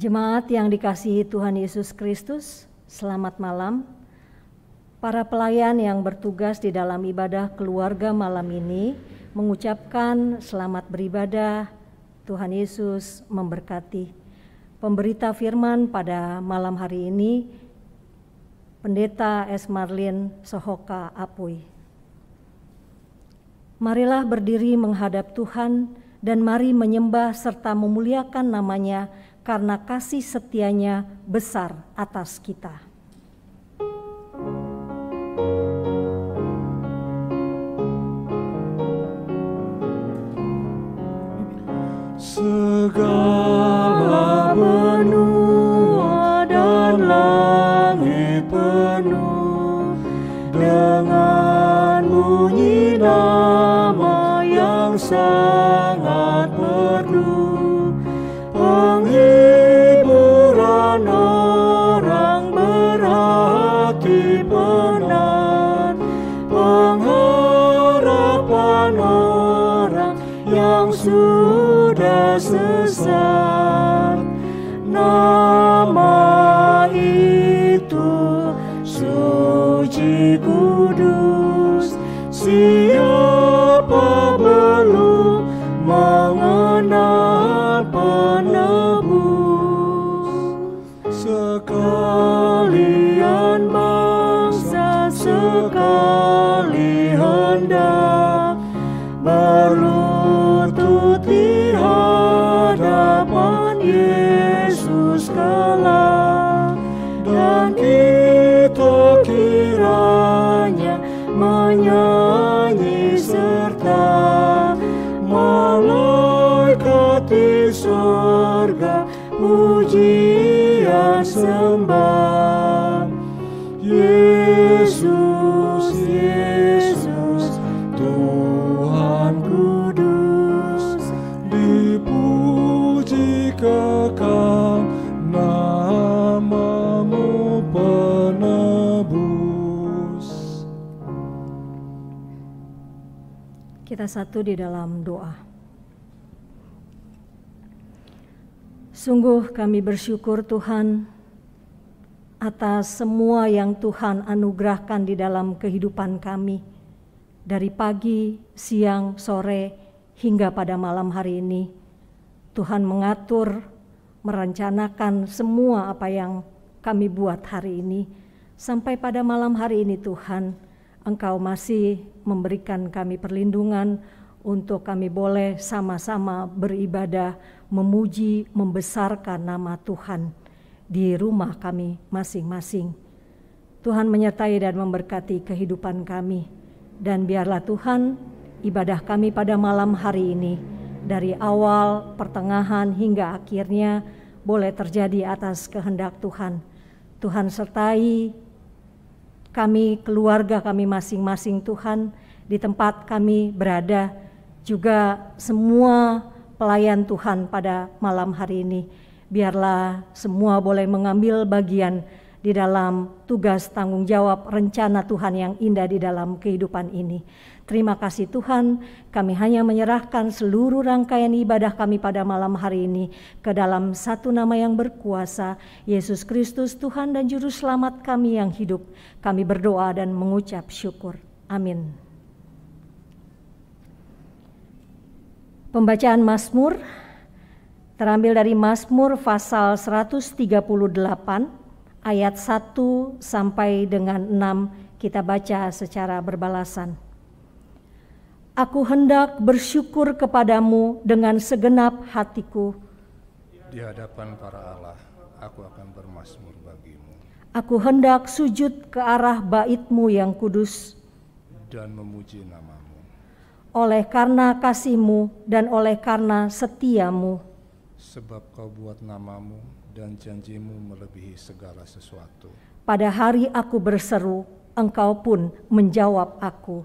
Jemaat yang dikasihi Tuhan Yesus Kristus, selamat malam. Para pelayan yang bertugas di dalam ibadah keluarga malam ini mengucapkan selamat beribadah. Tuhan Yesus memberkati. Pemberita firman pada malam hari ini, Pendeta S. Marlin Sohoka Apui. Marilah berdiri menghadap Tuhan dan mari menyembah serta memuliakan namanya karena kasih setianya besar atas kita. Segala benua dan langit penuh dengan bunyi nama yang sangat merdu. Penghiburan orang berhati penat, pengharapan orang yang sudah sesat. Nama itu suci kudus, siapa belum mengenal penebus. Sekalian bangsa, sekali hendak berlutut di hadapan Yesus kelak, dan kita kiranya menyanyi serta malaikat di sorga pujian sembah. Yesus, Yesus, Tuhan kudus, dipuji kekal namamu penebus. Kita satu di dalam doa. Sungguh kami bersyukur Tuhan atas semua yang Tuhan anugerahkan di dalam kehidupan kami. Dari pagi, siang, sore, hingga pada malam hari ini. Tuhan mengatur, merencanakan semua apa yang kami buat hari ini. Sampai pada malam hari ini Tuhan, Engkau masih memberikan kami perlindungan untuk kami boleh sama-sama beribadah, memuji, membesarkan nama Tuhan di rumah kami masing-masing. Tuhan menyertai dan memberkati kehidupan kami. Dan biarlah Tuhan ibadah kami pada malam hari ini dari awal, pertengahan hingga akhirnya boleh terjadi atas kehendak Tuhan. Tuhan sertai kami, keluarga kami masing-masing Tuhan, di tempat kami berada, juga semua pelayan Tuhan pada malam hari ini. Biarlah semua boleh mengambil bagian di dalam tugas tanggung jawab rencana Tuhan yang indah di dalam kehidupan ini. Terima kasih Tuhan, kami hanya menyerahkan seluruh rangkaian ibadah kami pada malam hari ini ke dalam satu nama yang berkuasa, Yesus Kristus Tuhan dan Juru Selamat kami yang hidup. Kami berdoa dan mengucap syukur. Amin. Pembacaan Mazmur terambil dari Mazmur pasal 138 ayat 1 sampai dengan 6, kita baca secara berbalasan. Aku hendak bersyukur kepadamu dengan segenap hatiku. Di hadapan para Allah, aku akan bermazmur bagimu. Aku hendak sujud ke arah bait-Mu yang kudus. Dan memuji namamu. Oleh karena kasih-Mu dan oleh karena setia-Mu. Sebab kau buat namamu dan janjimu melebihi segala sesuatu. Pada hari aku berseru, Engkau pun menjawab aku.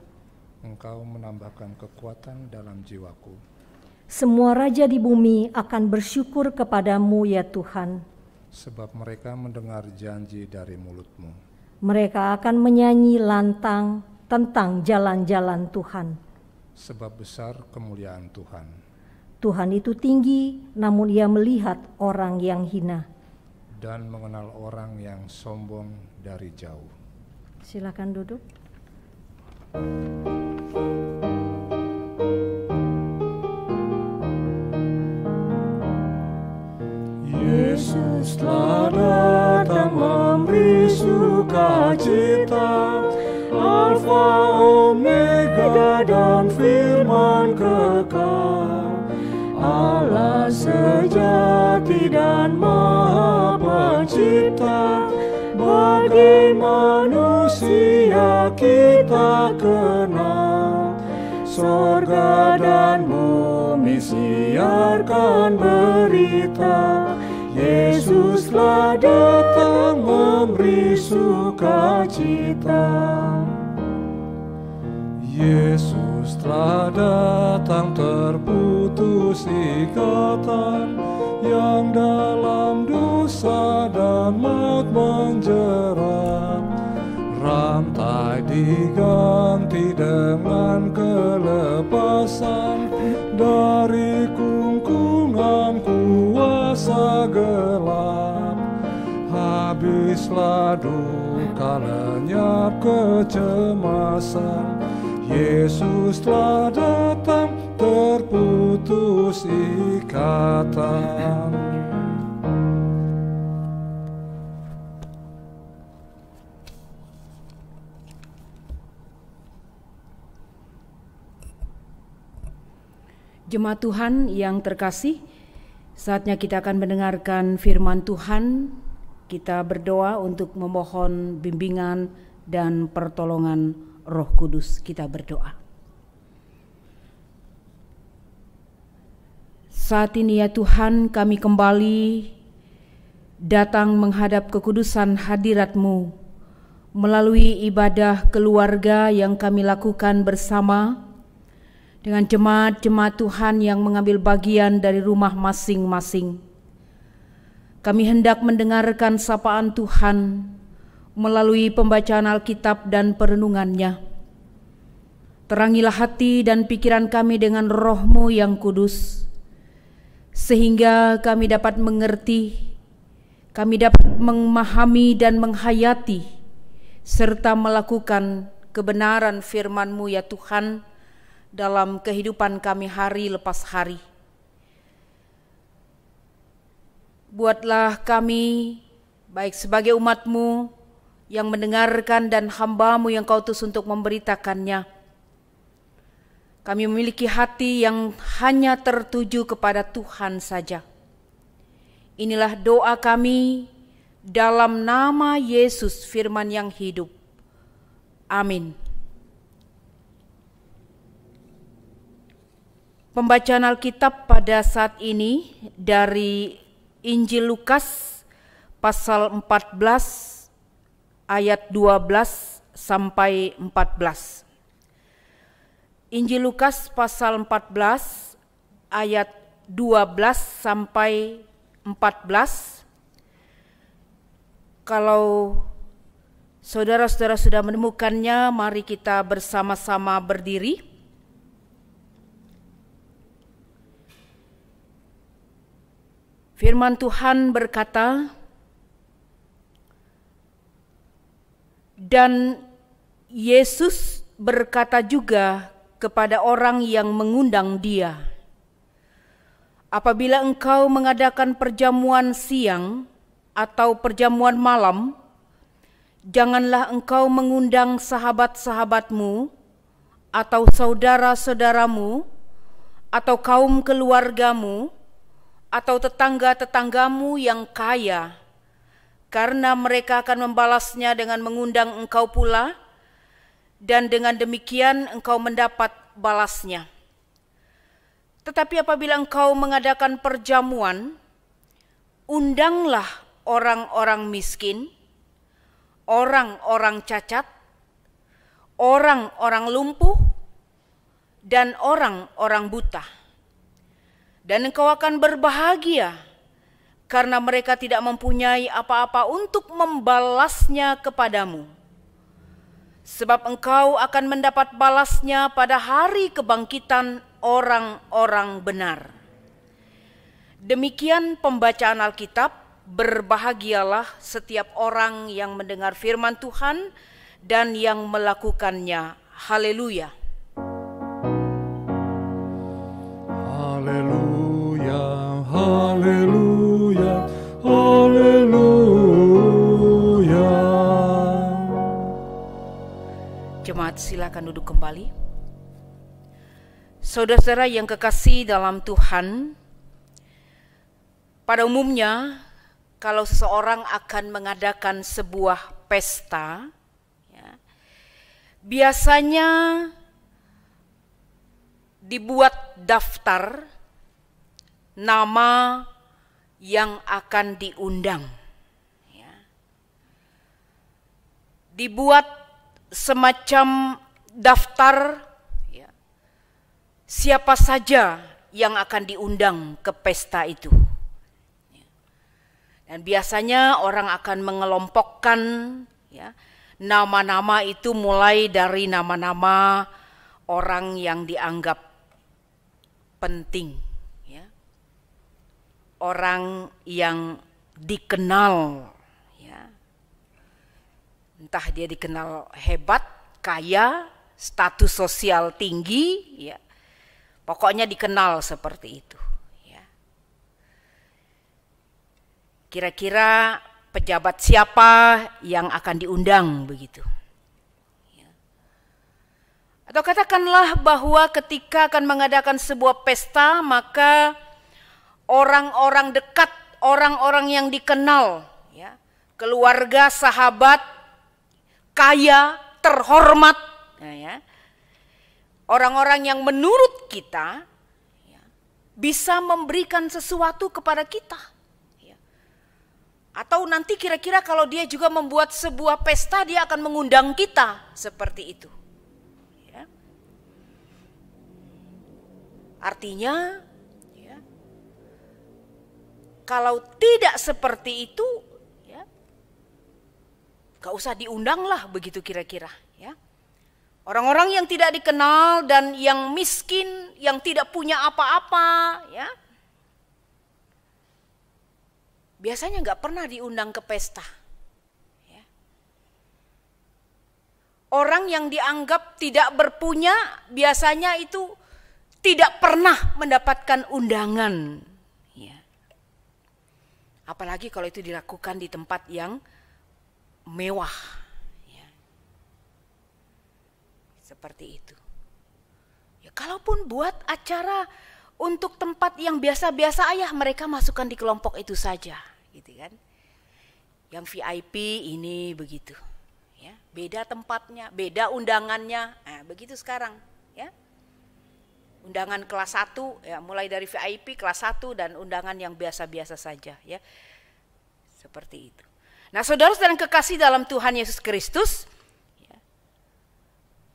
Engkau menambahkan kekuatan dalam jiwaku. Semua raja di bumi akan bersyukur kepadamu ya Tuhan. Sebab mereka mendengar janji dari mulutmu. Mereka akan menyanyi lantang tentang jalan-jalan Tuhan. Sebab besar kemuliaan Tuhan. Tuhan itu tinggi, namun Ia melihat orang yang hina. Dan mengenal orang yang sombong dari jauh. Silakan duduk. Yesus telah datang memberi sukacita, Alfa Omega dan firman kekal, Allah sejati dan Maha Pencipta. Bagi manusia kita kenal, sorga dan bumi siarkan berita, Yesus telah datang memberi sukacita. Yesus telah datang terputus ikatan yang dalam dosa dan maut menjerat. Rantai diganti dengan kelepasan dari kungkungan kuasa gelap. Habislah duka, lenyap kecemasan, Yesus telah datang terputus ikatan. Jemaat Tuhan yang terkasih, saatnya kita akan mendengarkan firman Tuhan. Kita berdoa untuk memohon bimbingan dan pertolongan Roh Kudus. Kita berdoa. Saat ini ya Tuhan, kami kembali datang menghadap kekudusan hadirat-Mu melalui ibadah keluarga yang kami lakukan bersama dengan jemaat-jemaat Tuhan yang mengambil bagian dari rumah masing-masing. Kami hendak mendengarkan sapaan Tuhan melalui pembacaan Alkitab dan perenungannya. Terangilah hati dan pikiran kami dengan Roh-Mu yang kudus, sehingga kami dapat mengerti, kami dapat memahami dan menghayati, serta melakukan kebenaran firman-Mu ya Tuhan, dalam kehidupan kami hari lepas hari. Buatlah kami, baik sebagai umat-Mu yang mendengarkan dan hamba-Mu yang Kau utus untuk memberitakannya, kami memiliki hati yang hanya tertuju kepada Tuhan saja. Inilah doa kami dalam nama Yesus firman yang hidup. Amin. Pembacaan Alkitab pada saat ini dari Injil Lukas pasal 14 ayat 12 sampai 14. Injil Lukas pasal 14 ayat 12 sampai 14. Kalau saudara-saudara sudah menemukannya, mari kita bersama-sama berdiri. Firman Tuhan berkata, dan Yesus berkata juga kepada orang yang mengundang Dia, apabila engkau mengadakan perjamuan siang atau perjamuan malam, janganlah engkau mengundang sahabat-sahabatmu atau saudara-saudaramu atau kaum keluargamu atau tetangga-tetanggamu yang kaya, karena mereka akan membalasnya dengan mengundang engkau pula, dan dengan demikian engkau mendapat balasnya. Tetapi apabila engkau mengadakan perjamuan, undanglah orang-orang miskin, orang-orang cacat, orang-orang lumpuh, dan orang-orang buta. Dan engkau akan berbahagia, karena mereka tidak mempunyai apa-apa untuk membalasnya kepadamu. Sebab engkau akan mendapat balasnya pada hari kebangkitan orang-orang benar. Demikian pembacaan Alkitab. Berbahagialah setiap orang yang mendengar firman Tuhan dan yang melakukannya. Haleluya. Haleluya, haleluya, haleluya. Jemaat, silakan duduk kembali. Saudara-saudara yang kekasih dalam Tuhan, pada umumnya kalau seseorang akan mengadakan sebuah pesta, ya, biasanya dibuat daftar nama yang akan diundang. Ya. Dibuat semacam daftar, ya, siapa saja yang akan diundang ke pesta itu. Dan biasanya orang akan mengelompokkan, ya, nama-nama itu mulai dari nama-nama orang yang dianggap penting, ya, orang yang dikenal, ya, entah dia dikenal hebat, kaya, status sosial tinggi, ya, pokoknya dikenal seperti itu. Kira-kira pejabat siapa yang akan diundang begitu. Atau katakanlah bahwa ketika akan mengadakan sebuah pesta, maka orang-orang dekat, orang-orang yang dikenal, ya, keluarga, sahabat, kaya, terhormat, ya, orang-orang yang menurut kita, ya, bisa memberikan sesuatu kepada kita. Atau nanti kira-kira kalau dia juga membuat sebuah pesta, dia akan mengundang kita seperti itu. Ya. Artinya, ya, kalau tidak seperti itu, ya, gak usah diundang lah begitu kira-kira. Ya. Orang-orang yang tidak dikenal dan yang miskin, yang tidak punya apa-apa, ya, biasanya nggak pernah diundang ke pesta. Ya. Orang yang dianggap tidak berpunya biasanya itu tidak pernah mendapatkan undangan. Ya. Apalagi kalau itu dilakukan di tempat yang mewah. Ya. Seperti itu. Ya, kalaupun buat acara untuk tempat yang biasa-biasa aja, mereka masukkan di kelompok itu saja, gitu kan? Yang VIP ini begitu, ya, beda tempatnya, beda undangannya, nah, begitu sekarang, ya. Undangan kelas 1, ya, mulai dari VIP kelas 1 dan undangan yang biasa-biasa saja, ya, seperti itu. Nah, saudara-saudara yang kekasih dalam Tuhan Yesus Kristus, ya,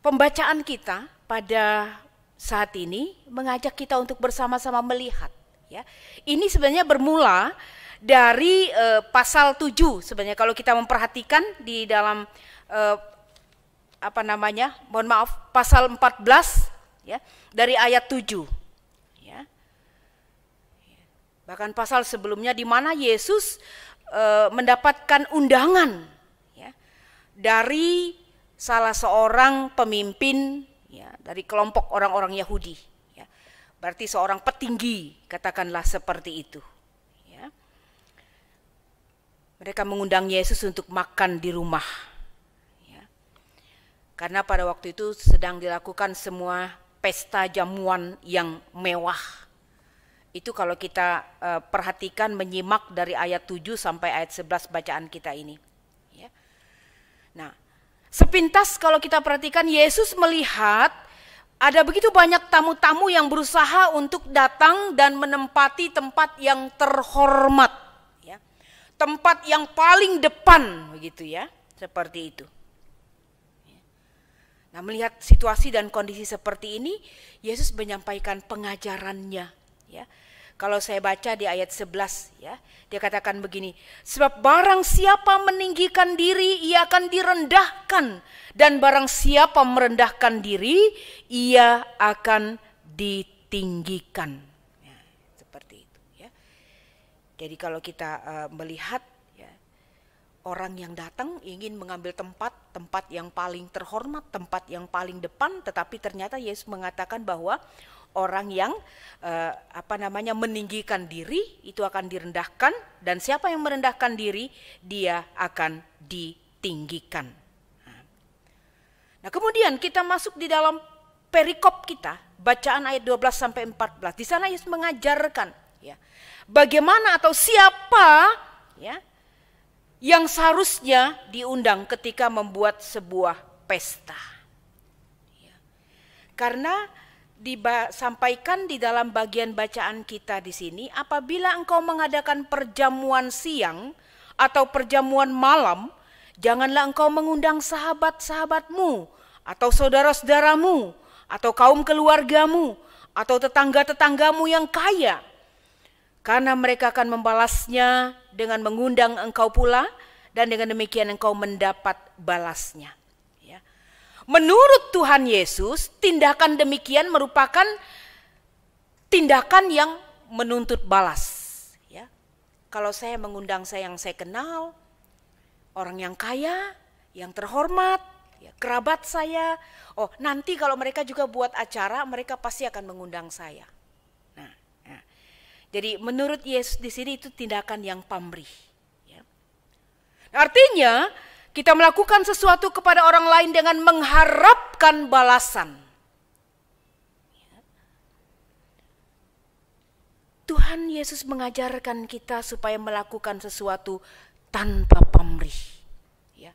pembacaan kita pada saat ini mengajak kita untuk bersama-sama melihat, ya. Ini sebenarnya bermula dari pasal 7 sebenarnya kalau kita memperhatikan di dalam pasal 14, ya, dari ayat 7. Ya. Bahkan pasal sebelumnya di mana Yesus mendapatkan undangan, ya, dari salah seorang pemimpin, ya, dari kelompok orang-orang Yahudi, ya. Berarti seorang petinggi, katakanlah seperti itu, ya. Mereka mengundang Yesus untuk makan di rumah, ya. Karena pada waktu itu sedang dilakukan semua pesta jamuan yang mewah. Itu kalau kita perhatikan, menyimak dari ayat 7 sampai ayat 11 bacaan kita ini, ya. Nah, sepintas kalau kita perhatikan, Yesus melihat ada begitu banyak tamu-tamu yang berusaha untuk datang dan menempati tempat yang terhormat, ya. Tempat yang paling depan, begitu, ya, seperti itu. Nah, melihat situasi dan kondisi seperti ini, Yesus menyampaikan pengajarannya, ya. Kalau saya baca di ayat 11, ya, dia katakan begini, sebab barang siapa meninggikan diri, ia akan direndahkan, dan barang siapa merendahkan diri, ia akan ditinggikan. Ya, seperti itu, ya. Jadi kalau kita melihat ya, orang yang datang ingin mengambil tempat yang paling terhormat, tempat yang paling depan, tetapi ternyata Yesus mengatakan bahwa orang yang meninggikan diri itu akan direndahkan, dan siapa yang merendahkan diri dia akan ditinggikan. Nah, kemudian kita masuk di dalam perikop kita, bacaan ayat 12 sampai 14. Di sana Yesus mengajarkan ya, bagaimana atau siapa ya yang seharusnya diundang ketika membuat sebuah pesta. Ya. Karena disampaikan di dalam bagian bacaan kita di sini, apabila engkau mengadakan perjamuan siang atau perjamuan malam, janganlah engkau mengundang sahabat-sahabatmu atau saudara-saudaramu atau kaum keluargamu atau tetangga-tetanggamu yang kaya, karena mereka akan membalasnya dengan mengundang engkau pula, dan dengan demikian engkau mendapat balasnya. Ya. Menurut Tuhan Yesus, tindakan demikian merupakan tindakan yang menuntut balas. Ya. Kalau saya mengundang yang saya kenal, orang yang kaya, yang terhormat, ya, kerabat saya, nanti kalau mereka juga buat acara, mereka pasti akan mengundang saya. Jadi menurut Yesus di sini itu tindakan yang pamrih. Ya. Artinya kita melakukan sesuatu kepada orang lain dengan mengharapkan balasan. Ya. Tuhan Yesus mengajarkan kita supaya melakukan sesuatu tanpa pamrih. Ya.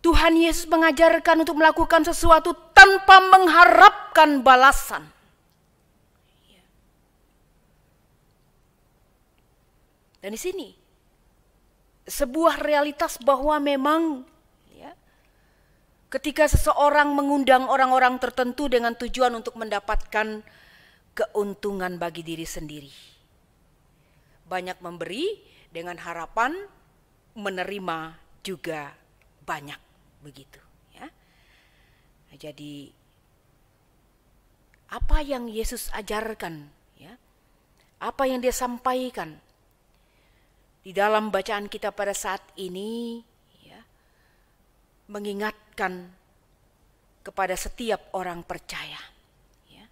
Tuhan Yesus mengajarkan untuk melakukan sesuatu tanpa mengharapkan balasan. Dan di sini sebuah realitas bahwa memang ya, ketika seseorang mengundang orang-orang tertentu dengan tujuan untuk mendapatkan keuntungan bagi diri sendiri, banyak memberi dengan harapan menerima juga banyak, begitu ya. Nah, jadi apa yang Yesus ajarkan ya, apa yang dia sampaikan di dalam bacaan kita pada saat ini ya, mengingatkan kepada setiap orang percaya ya,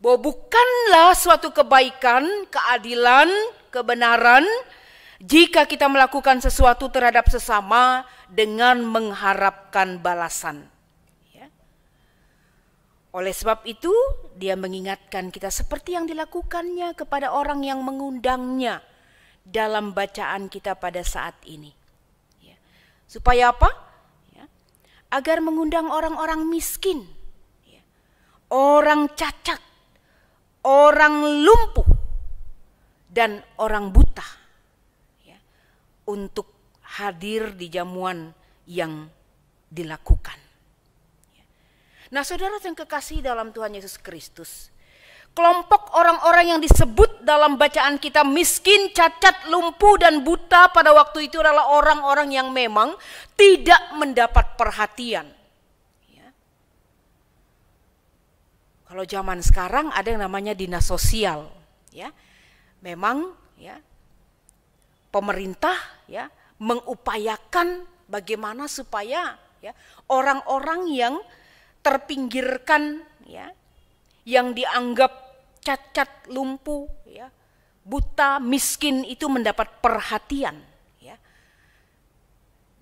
bahwa bukanlah suatu kebaikan, keadilan, kebenaran jika kita melakukan sesuatu terhadap sesama dengan mengharapkan balasan ya. Oleh sebab itu dia mengingatkan kita seperti yang dilakukannya kepada orang yang mengundangnya dalam bacaan kita pada saat ini. Ya. Supaya apa? Ya. Agar mengundang orang-orang miskin, ya. Orang cacat, orang lumpuh, dan orang buta ya, untuk hadir di jamuan yang dilakukan. Ya. Nah, saudara yang kekasih dalam Tuhan Yesus Kristus, kelompok orang-orang yang disebut dalam bacaan kita miskin, cacat, lumpuh, dan buta pada waktu itu adalah orang-orang yang memang tidak mendapat perhatian. Ya. Kalau zaman sekarang ada yang namanya dinas sosial. Ya. Memang ya, pemerintah ya, mengupayakan bagaimana supaya ya, orang-orang yang terpinggirkan ya, yang dianggap cacat, lumpuh, ya, buta, miskin itu mendapat perhatian. Ya.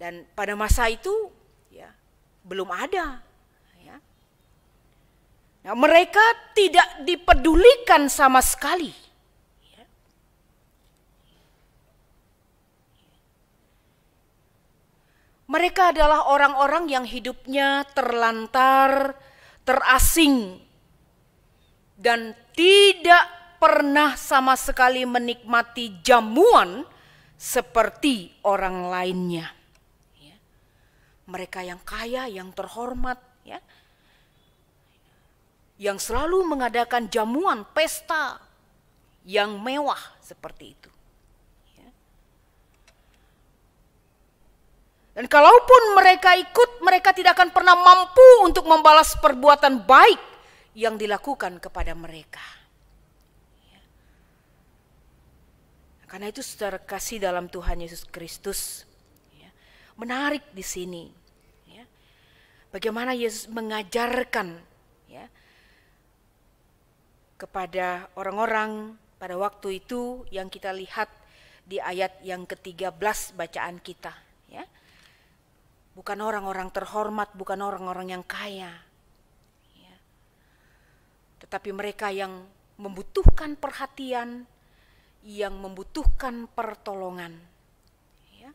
Dan pada masa itu ya, belum ada. Ya. Nah, mereka tidak dipedulikan sama sekali. Ya. Mereka adalah orang-orang yang hidupnya terlantar, terasing, dan tidak pernah sama sekali menikmati jamuan seperti orang lainnya. Ya. Mereka yang kaya, yang terhormat, ya, yang selalu mengadakan jamuan, pesta yang mewah seperti itu. Ya. Dan kalaupun mereka ikut, mereka tidak akan pernah mampu untuk membalas perbuatan baik yang dilakukan kepada mereka. Karena itu saudara kasih dalam Tuhan Yesus Kristus, ya, menarik di sini, ya, bagaimana Yesus mengajarkan, ya, kepada orang-orang pada waktu itu yang kita lihat di ayat yang ke-13 bacaan kita, ya. Bukan orang-orang terhormat, bukan orang-orang yang kaya, ya, tetapi mereka yang membutuhkan perhatian, yang membutuhkan pertolongan, ya.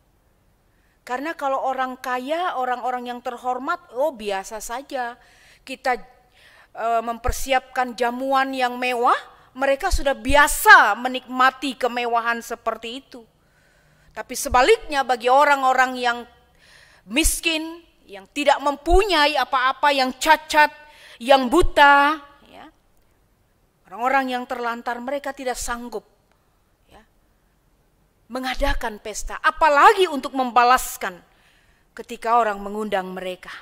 Karena kalau orang kaya, orang-orang yang terhormat, biasa saja kita mempersiapkan jamuan yang mewah, mereka sudah biasa menikmati kemewahan seperti itu. Tapi sebaliknya bagi orang-orang yang miskin, yang tidak mempunyai apa-apa, yang cacat, yang buta, ya, orang-orang yang terlantar, mereka tidak sanggup mengadakan pesta, apalagi untuk membalaskan ketika orang mengundang mereka.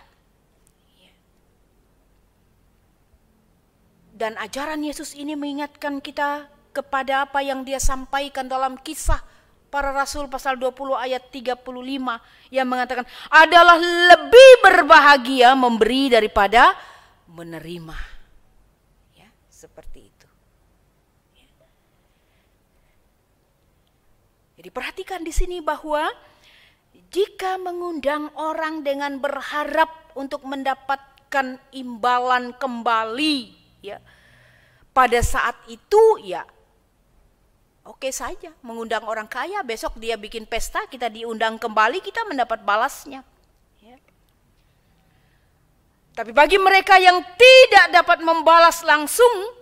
Dan ajaran Yesus ini mengingatkan kita kepada apa yang dia sampaikan dalam Kisah Para Rasul pasal 20 ayat 35 yang mengatakan adalah lebih berbahagia memberi daripada menerima. Ya, seperti itu. Jadi perhatikan di sini bahwa jika mengundang orang dengan berharap untuk mendapatkan imbalan kembali, ya, pada saat itu, ya, oke saja. Mengundang orang kaya, besok dia bikin pesta, kita diundang kembali, kita mendapat balasnya. Ya. Tapi bagi mereka yang tidak dapat membalas langsung,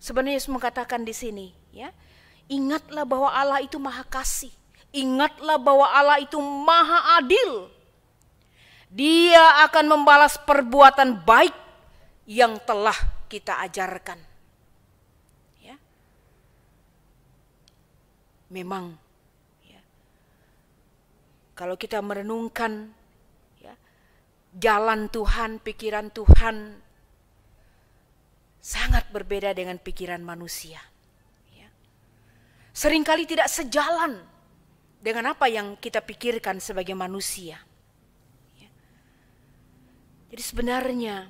sebenarnya Yesus mengatakan di sini, ya, ingatlah bahwa Allah itu maha kasih. Ingatlah bahwa Allah itu maha adil. Dia akan membalas perbuatan baik yang telah kita ajarkan. Ya. Memang, ya, kalau kita merenungkan, ya, jalan Tuhan, pikiran Tuhan sangat berbeda dengan pikiran manusia. Seringkali tidak sejalan dengan apa yang kita pikirkan sebagai manusia. Jadi sebenarnya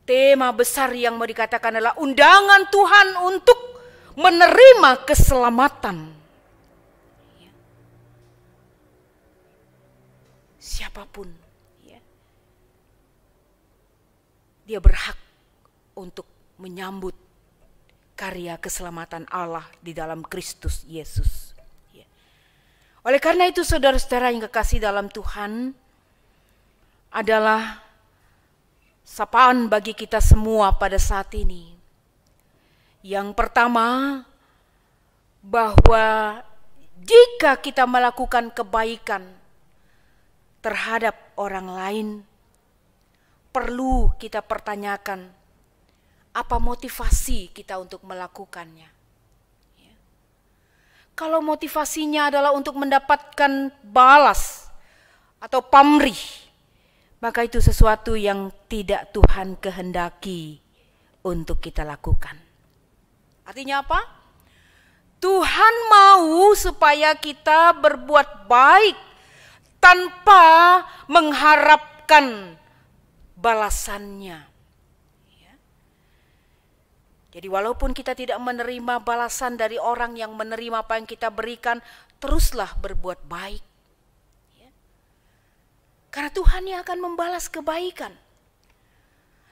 tema besar yang mau dikatakan adalah undangan Tuhan untuk menerima keselamatan. Siapapun, ya, dia berhak untuk menyambut karya keselamatan Allah di dalam Kristus Yesus. Ya. Oleh karena itu saudara-saudara yang kekasih dalam Tuhan, adalah sapaan bagi kita semua pada saat ini. Yang pertama, bahwa jika kita melakukan kebaikan terhadap orang lain, perlu kita pertanyakan apa motivasi kita untuk melakukannya. Ya. Kalau motivasinya adalah untuk mendapatkan balas atau pamrih, maka itu sesuatu yang tidak Tuhan kehendaki untuk kita lakukan. Artinya apa? Tuhan mau supaya kita berbuat baik tanpa mengharapkan balasannya. Jadi walaupun kita tidak menerima balasan dari orang yang menerima apa yang kita berikan, teruslah berbuat baik. Ya. Karena Tuhan yang akan membalas kebaikan.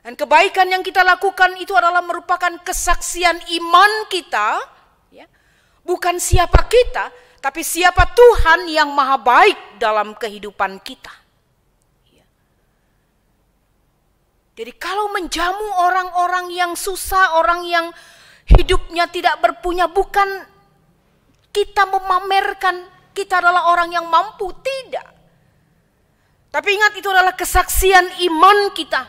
Dan kebaikan yang kita lakukan itu adalah merupakan kesaksian iman kita. Ya. Bukan siapa kita, tapi siapa Tuhan yang maha baik dalam kehidupan kita. Jadi kalau menjamu orang-orang yang susah, orang yang hidupnya tidak berpunya, bukan kita memamerkan kita adalah orang yang mampu, tidak. Tapi ingat, itu adalah kesaksian iman kita.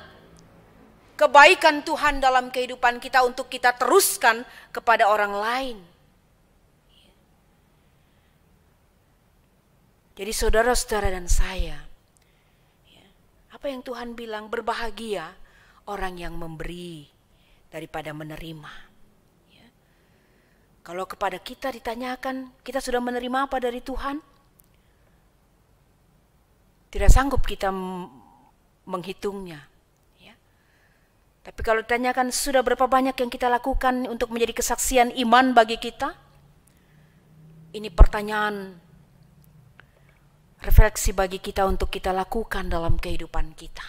Kebaikan Tuhan dalam kehidupan kita untuk kita teruskan kepada orang lain. Jadi saudara-saudara dan saya, apa yang Tuhan bilang, berbahagia orang yang memberi daripada menerima. Ya. Kalau kepada kita ditanyakan, kita sudah menerima apa dari Tuhan? Tidak sanggup kita menghitungnya. Ya. Tapi kalau ditanyakan sudah berapa banyak yang kita lakukan untuk menjadi kesaksian iman bagi kita? Ini pertanyaan refleksi bagi kita untuk kita lakukan dalam kehidupan kita.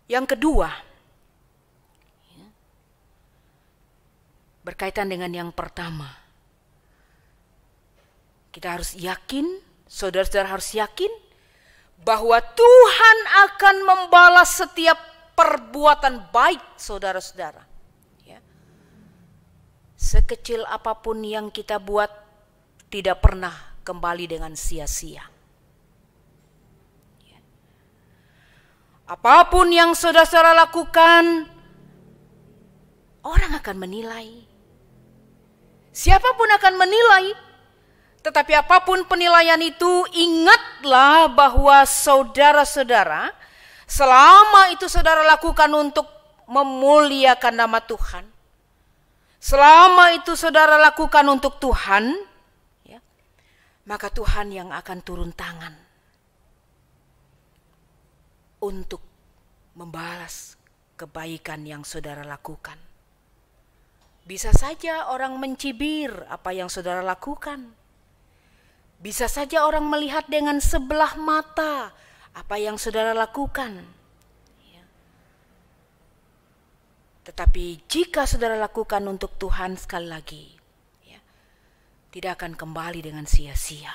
Yang kedua, berkaitan dengan yang pertama, kita harus yakin, saudara-saudara harus yakin bahwa Tuhan akan membalas setiap perbuatan baik saudara-saudara. Ya. Sekecil apapun yang kita buat tidak pernah kembali dengan sia-sia. Ya. Apapun yang saudara-saudara lakukan, orang akan menilai. Siapapun akan menilai. Tetapi apapun penilaian itu, ingatlah bahwa saudara-saudara, selama itu saudara lakukan untuk memuliakan nama Tuhan, selama itu saudara lakukan untuk Tuhan, ya, maka Tuhan yang akan turun tangan untuk membalas kebaikan yang saudara lakukan. Bisa saja orang mencibir apa yang saudara lakukan. Bisa saja orang melihat dengan sebelah mata apa yang saudara lakukan. Ya. Tetapi jika saudara lakukan untuk Tuhan sekali lagi, ya, tidak akan kembali dengan sia-sia.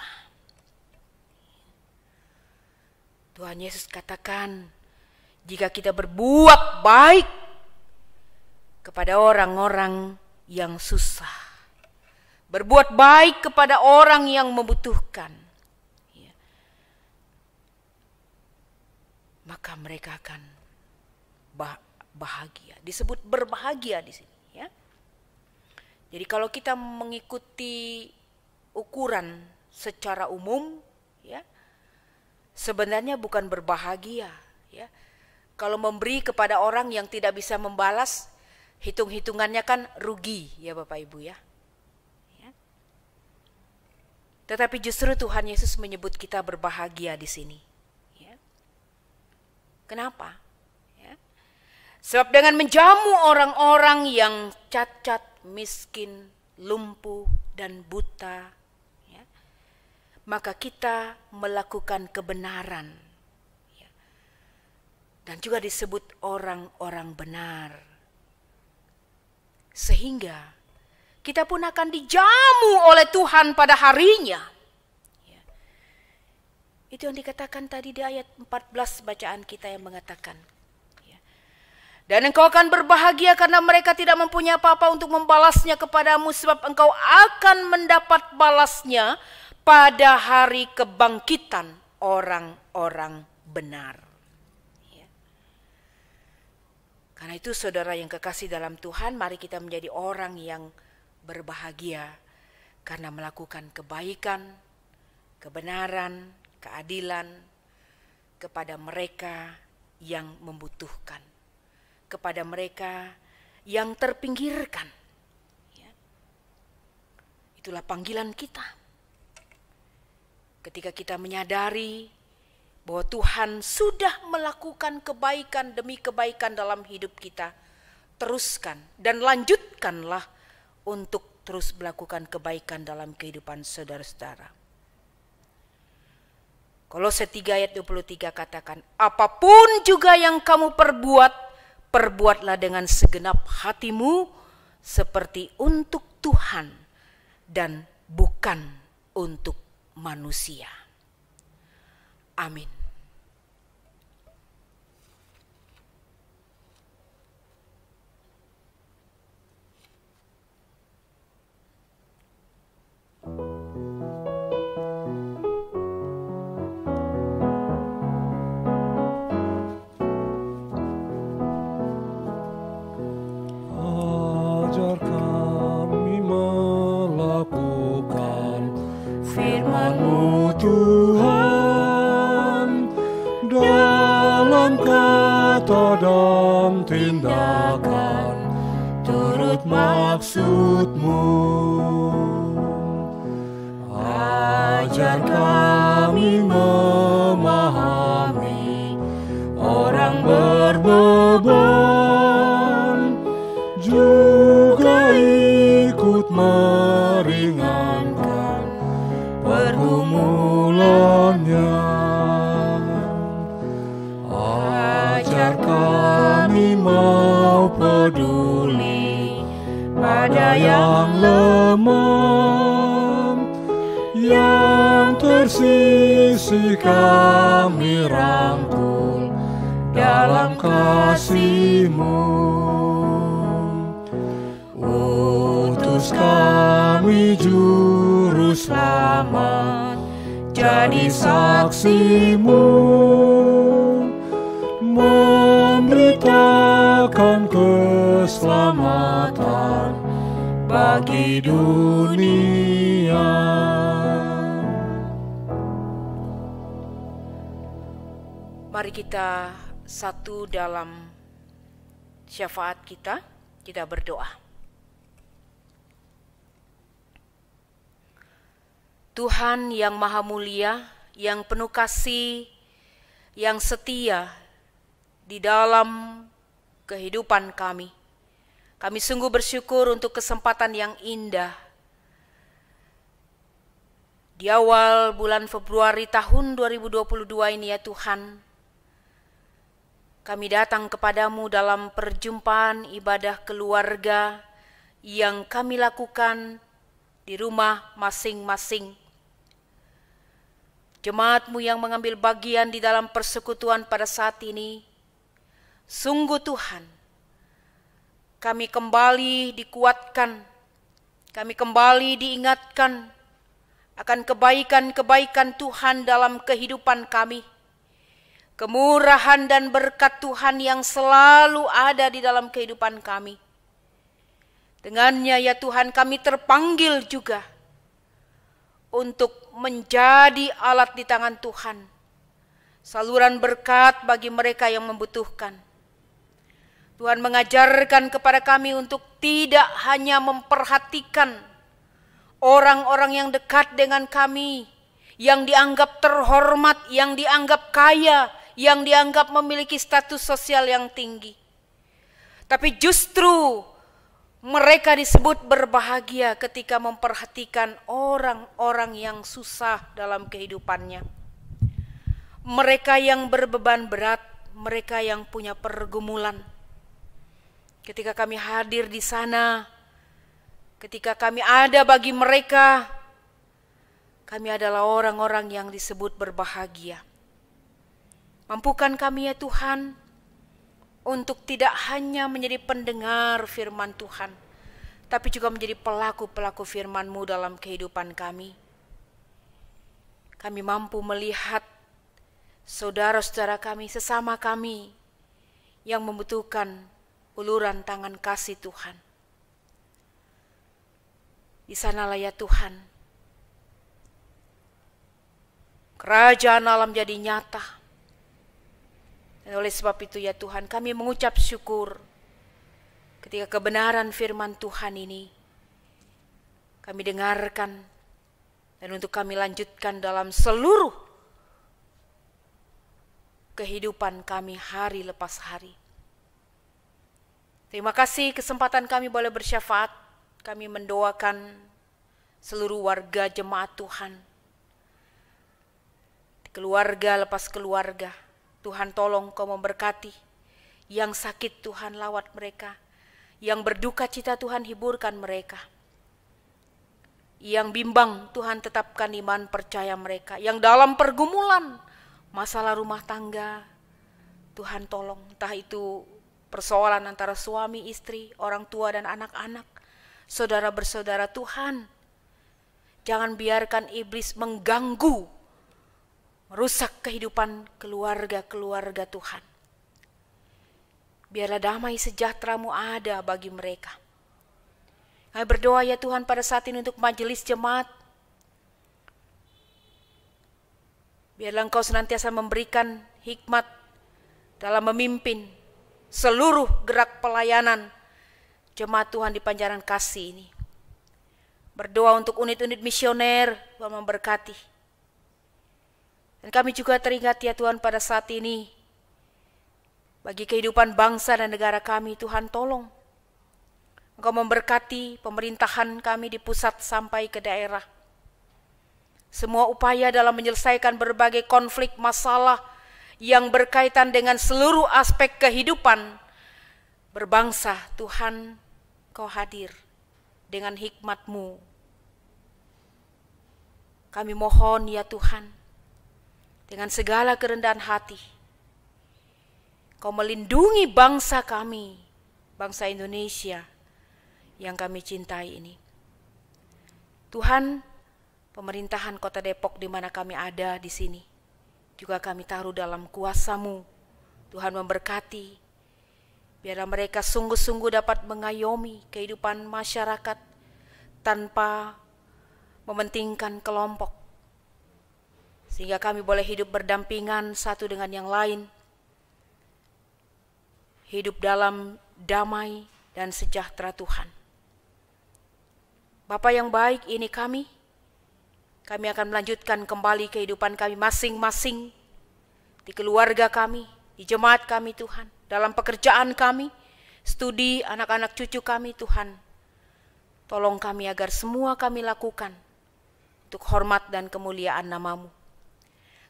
Tuhan Yesus katakan, jika kita berbuat baik kepada orang-orang yang susah, berbuat baik kepada orang yang membutuhkan, ya, maka mereka akan bahagia. Disebut berbahagia di sini. Ya. Jadi kalau kita mengikuti ukuran secara umum, ya, sebenarnya bukan berbahagia. Ya. Kalau memberi kepada orang yang tidak bisa membalas, hitung-hitungannya kan rugi, ya Bapak Ibu ya. Tetapi justru Tuhan Yesus menyebut kita berbahagia di sini. Ya. Kenapa? Ya. Sebab dengan menjamu orang-orang yang cacat, miskin, lumpuh, dan buta, ya, maka kita melakukan kebenaran. Ya. Dan juga disebut orang-orang benar. Sehingga kita pun akan dijamu oleh Tuhan pada harinya. Ya. Itu yang dikatakan tadi di ayat 14 bacaan kita yang mengatakan. Ya. Dan engkau akan berbahagia karena mereka tidak mempunyai apa-apa untuk membalasnya kepadamu, sebab engkau akan mendapat balasnya pada hari kebangkitan orang-orang benar. Ya. Karena itu saudara yang kekasih dalam Tuhan, mari kita menjadi orang yang berbahagia karena melakukan kebaikan, kebenaran, keadilan kepada mereka yang membutuhkan, kepada mereka yang terpinggirkan. Ya. Itulah panggilan kita. Ketika kita menyadari bahwa Tuhan sudah melakukan kebaikan demi kebaikan dalam hidup kita, teruskan dan lanjutkanlah untuk terus melakukan kebaikan dalam kehidupan saudara-saudara. Kolose 3 ayat 23 katakan, apapun juga yang kamu perbuat, perbuatlah dengan segenap hatimu seperti untuk Tuhan dan bukan untuk manusia. Amin. Ajar kami melakukan firman-Mu Tuhan, dalam kata dan tindakan turut maksud-Mu. Ajar kami memahami orang berbeban, juga ikut meringankan pergumulannya. Ajar kami mau peduli pada yang lemah, yang tersisih kami rangkul dalam kasih-Mu. Utus kami juru selamat, jadi saksi-Mu, memberitakan keselamatan bagi dunia. Mari kita satu dalam syafaat kita berdoa. Tuhan yang maha mulia, yang penuh kasih, yang setia di dalam kehidupan kami. Kami sungguh bersyukur untuk kesempatan yang indah. Di awal bulan Februari tahun 2022 ini ya Tuhan, kami datang kepadamu dalam perjumpaan ibadah keluarga yang kami lakukan di rumah masing-masing. Jemaat-Mu yang mengambil bagian di dalam persekutuan pada saat ini, sungguh Tuhan, kami kembali dikuatkan, kami kembali diingatkan akan kebaikan-kebaikan Tuhan dalam kehidupan kami. Kemurahan dan berkat Tuhan yang selalu ada di dalam kehidupan kami. Dengannya ya Tuhan kami terpanggil juga untuk menjadi alat di tangan Tuhan. Saluran berkat bagi mereka yang membutuhkan. Tuhan mengajarkan kepada kami untuk tidak hanya memperhatikan orang-orang yang dekat dengan kami, yang dianggap terhormat, yang dianggap kaya, yang dianggap memiliki status sosial yang tinggi. Tapi justru mereka disebut berbahagia ketika memperhatikan orang-orang yang susah dalam kehidupannya. Mereka yang berbeban berat, mereka yang punya pergumulan. Ketika kami hadir di sana, ketika kami ada bagi mereka, kami adalah orang-orang yang disebut berbahagia. Mampukan kami ya Tuhan, untuk tidak hanya menjadi pendengar firman Tuhan, tapi juga menjadi pelaku-pelaku firman-Mu dalam kehidupan kami. Kami mampu melihat saudara-saudara kami, sesama kami, yang membutuhkan uluran tangan kasih Tuhan. Di sanalah ya Tuhan, kerajaan alam jadi nyata. Dan oleh sebab itu ya Tuhan, kami mengucap syukur ketika kebenaran firman Tuhan ini kami dengarkan dan untuk kami lanjutkan dalam seluruh kehidupan kami hari lepas hari. Terima kasih kesempatan kami boleh bersyafaat. Kami mendoakan seluruh warga jemaat Tuhan, keluarga lepas keluarga. Tuhan tolong Kau memberkati. Yang sakit Tuhan lawat mereka. Yang berduka cita Tuhan hiburkan mereka. Yang bimbang Tuhan tetapkan iman percaya mereka. Yang dalam pergumulan masalah rumah tangga, Tuhan tolong. Entah itu persoalan antara suami istri, orang tua dan anak-anak, saudara bersaudara, Tuhan jangan biarkan iblis mengganggu, merusak kehidupan keluarga-keluarga Tuhan. Biarlah damai sejahtera-Mu ada bagi mereka. Kami berdoa ya Tuhan pada saat ini untuk majelis jemaat. Biarlah Engkau senantiasa memberikan hikmat dalam memimpin seluruh gerak pelayanan jemaat Tuhan di Panjaran Kasih ini. Berdoa untuk unit-unit misioner, Tuhan memberkati. Dan kami juga teringat ya Tuhan pada saat ini, bagi kehidupan bangsa dan negara kami, Tuhan tolong. Engkau memberkati pemerintahan kami di pusat sampai ke daerah. Semua upaya dalam menyelesaikan berbagai konflik masalah yang berkaitan dengan seluruh aspek kehidupan berbangsa, Tuhan, Kau hadir dengan hikmat-Mu. Kami mohon ya Tuhan, dengan segala kerendahan hati, Kau melindungi bangsa kami, bangsa Indonesia yang kami cintai ini. Tuhan, pemerintahan Kota Depok di mana kami ada di sini, juga kami taruh dalam kuasa-Mu. Tuhan memberkati, biarlah mereka sungguh-sungguh dapat mengayomi kehidupan masyarakat tanpa mementingkan kelompok. Sehingga kami boleh hidup berdampingan satu dengan yang lain. Hidup dalam damai dan sejahtera Tuhan. Bapa yang baik, ini kami akan melanjutkan kembali kehidupan kami masing-masing, di keluarga kami, di jemaat kami Tuhan, dalam pekerjaan kami, studi anak-anak cucu kami Tuhan. Tolong kami agar semua kami lakukan untuk hormat dan kemuliaan nama-Mu.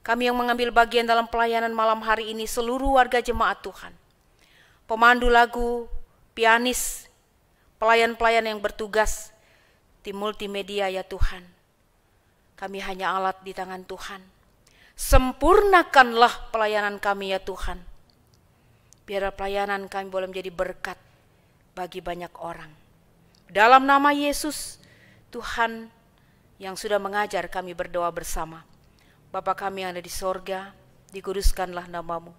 Kami yang mengambil bagian dalam pelayanan malam hari ini, seluruh warga jemaat Tuhan, pemandu lagu, pianis, pelayan-pelayan yang bertugas, tim multimedia ya Tuhan. Kami hanya alat di tangan Tuhan. Sempurnakanlah pelayanan kami ya Tuhan. Biar pelayanan kami boleh menjadi berkat bagi banyak orang. Dalam nama Yesus, Tuhan yang sudah mengajar kami berdoa bersama. Bapa kami yang ada di sorga, dikuduskanlah nama-Mu.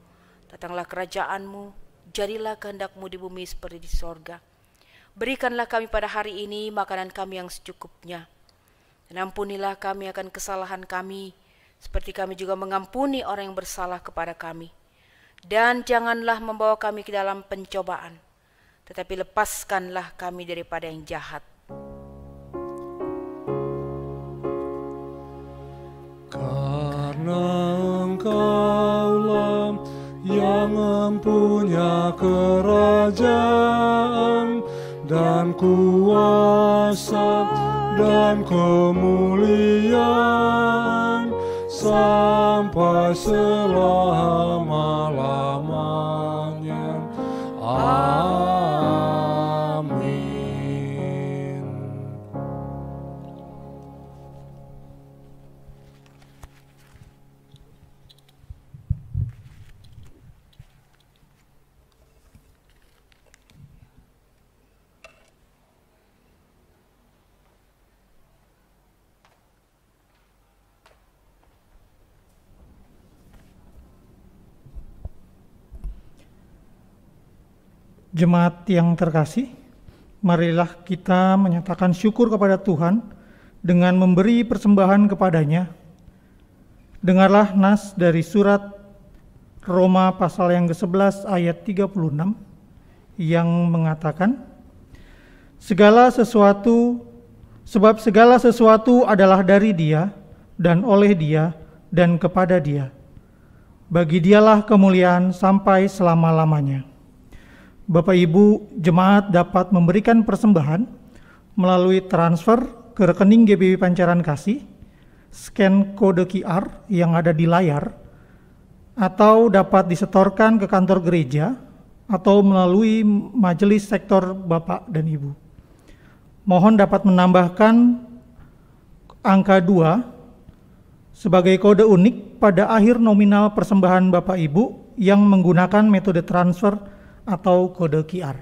Datanglah kerajaan-Mu, jadilah kehendak-Mu di bumi seperti di sorga. Berikanlah kami pada hari ini makanan kami yang secukupnya. Dan ampunilah kami akan kesalahan kami, seperti kami juga mengampuni orang yang bersalah kepada kami. Dan janganlah membawa kami ke dalam pencobaan, tetapi lepaskanlah kami daripada yang jahat. Karena Engkaulah yang mempunyai kerajaan dan kuasa dan kemuliaan sampai selama-lamanya. Amin. Jemaat yang terkasih, marilah kita menyatakan syukur kepada Tuhan dengan memberi persembahan kepadanya. Dengarlah nas dari surat Roma pasal yang ke-11 ayat 36 yang mengatakan, segala sesuatu adalah dari Dia dan oleh Dia dan kepada Dia. Bagi Dialah kemuliaan sampai selama-lamanya. Bapak Ibu jemaat dapat memberikan persembahan melalui transfer ke rekening GBI Pancaran Kasih, scan kode QR yang ada di layar, atau dapat disetorkan ke kantor gereja atau melalui majelis sektor Bapak dan Ibu. Mohon dapat menambahkan angka 2 sebagai kode unik pada akhir nominal persembahan Bapak Ibu yang menggunakan metode transfer atau kode QR.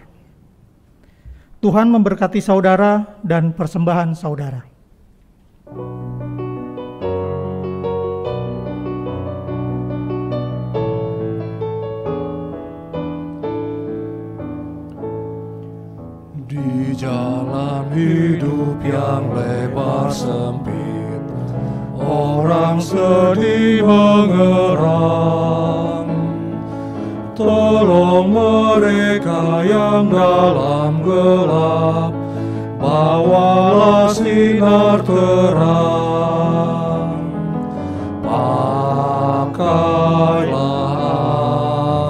Tuhan memberkati saudara dan persembahan saudara. Di jalan hidup yang lebar sempit, orang sedih mengerang. Tolong mereka yang dalam gelap bawalah sinar terang, pakailah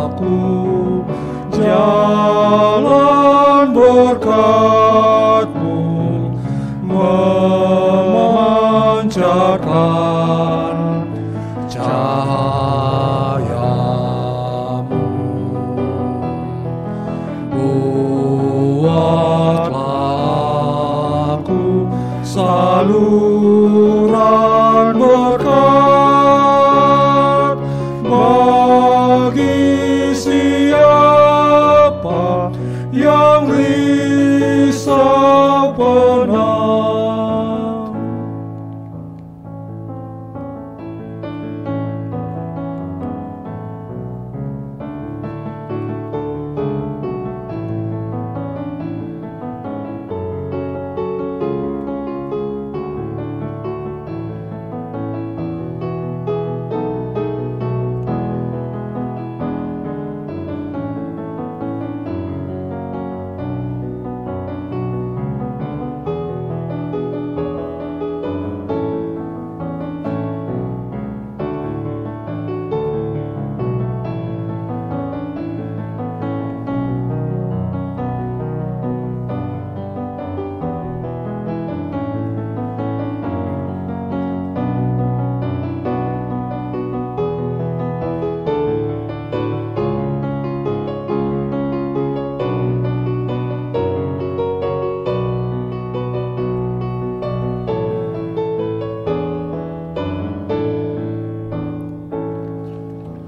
aku jalan berkat-Mu, memancarkan cahaya-Mu. Buatlah aku saluran berkat bagi siapa yang risau penang.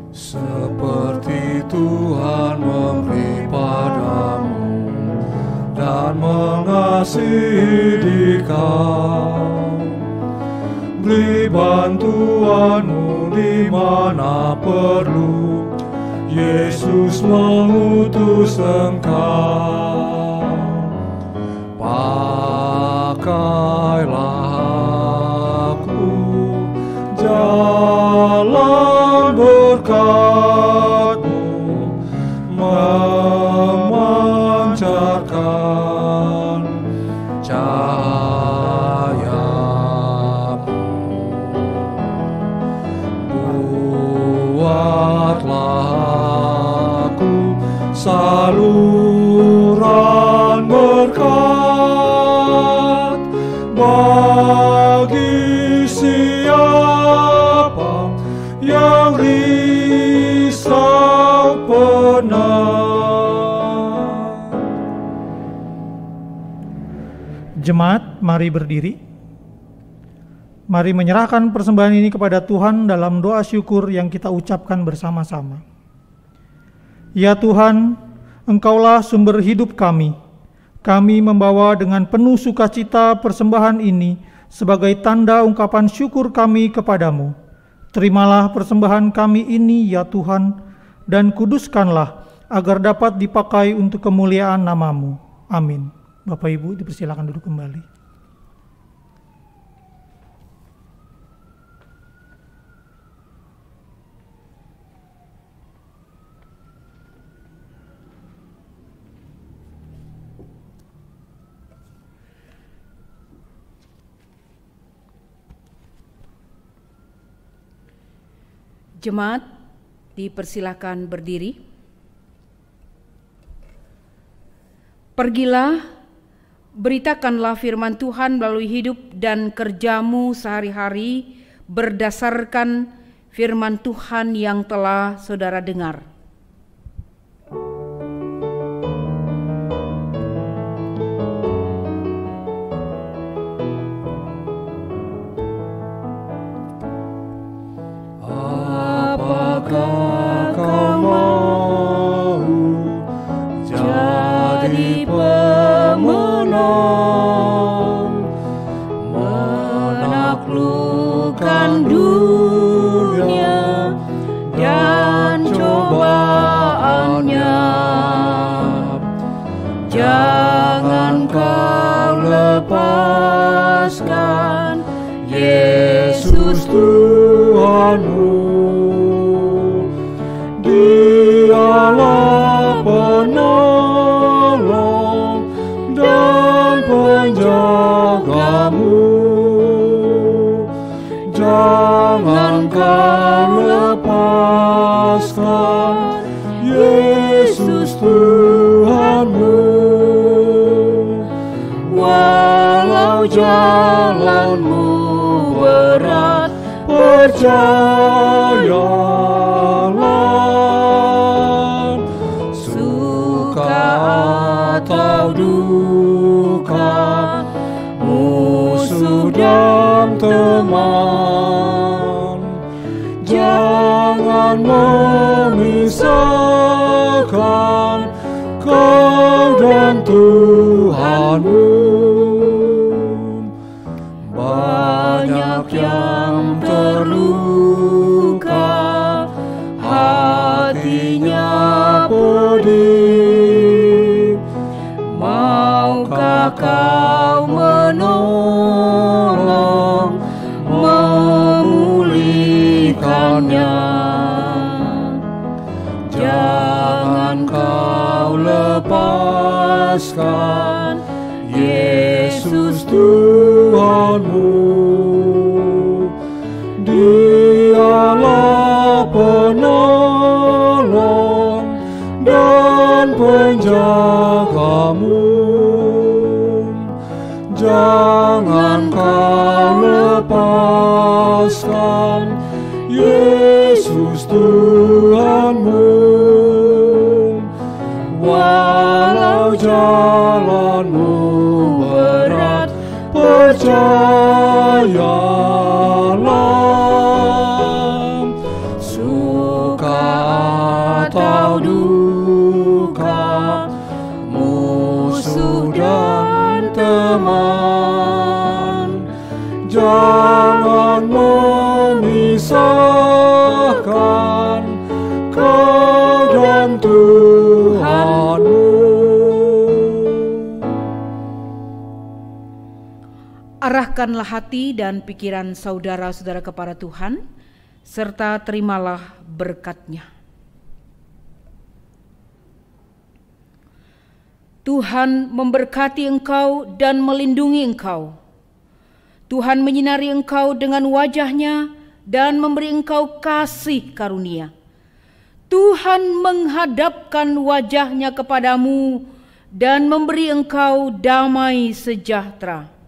Seperti Tuhan memberi padamu dan mengasihi dikau, beri bantuanmu di mana perlu, Yesus mengutus engkau. Pakailah aku jalan berkat-Mu, memancarkan cahaya-Mu. Buatlah aku saluran berkat bagi siapa yang risau penang. Jemaat, mari berdiri. Mari menyerahkan persembahan ini kepada Tuhan dalam doa syukur yang kita ucapkan bersama-sama. Ya Tuhan, Engkaulah sumber hidup kami. Kami membawa dengan penuh sukacita persembahan ini sebagai tanda ungkapan syukur kami kepadamu. Terimalah persembahan kami ini ya Tuhan, dan kuduskanlah agar dapat dipakai untuk kemuliaan nama-Mu. Amin. Bapak Ibu dipersilakan duduk kembali. Jemaat dipersilakan berdiri. Pergilah, beritakanlah firman Tuhan melalui hidup dan kerjamu sehari-hari berdasarkan firman Tuhan yang telah saudara dengar. Apakah kau mau jadi pemenang, menaklukkan dunia dan cobaannya? Jangan kau lepaskan Yesus Tuhanmu. Dialah penolong dan penjaga lepaskan Yesus Tuhanmu. Walau jalanmu berat, percayalah, suka atau duka, musuh dan teman, jangan memisahkan kau dan Tuhanmu. Banyak yang terluka, hatinya pedih. Maukah kau menolong, memulihkannya? Jangan kau lepaskan Yesus Tuhanmu. Dialah penolong dan penjagamu. Jangan kau lepaskan Yesus Tuhanmu. Walau jalanmu berat, percayalah, suka atau duka, musuh dan teman, jangan memisahkan kau dan Tuhanmu. Arahkanlah hati dan pikiran saudara-saudara kepada Tuhan, serta terimalah berkat-Nya. Tuhan memberkati engkau dan melindungi engkau. Tuhan menyinari engkau dengan wajah-Nya dan memberi engkau kasih karunia. Tuhan menghadapkan wajah-Nya kepadamu dan memberi engkau damai sejahtera.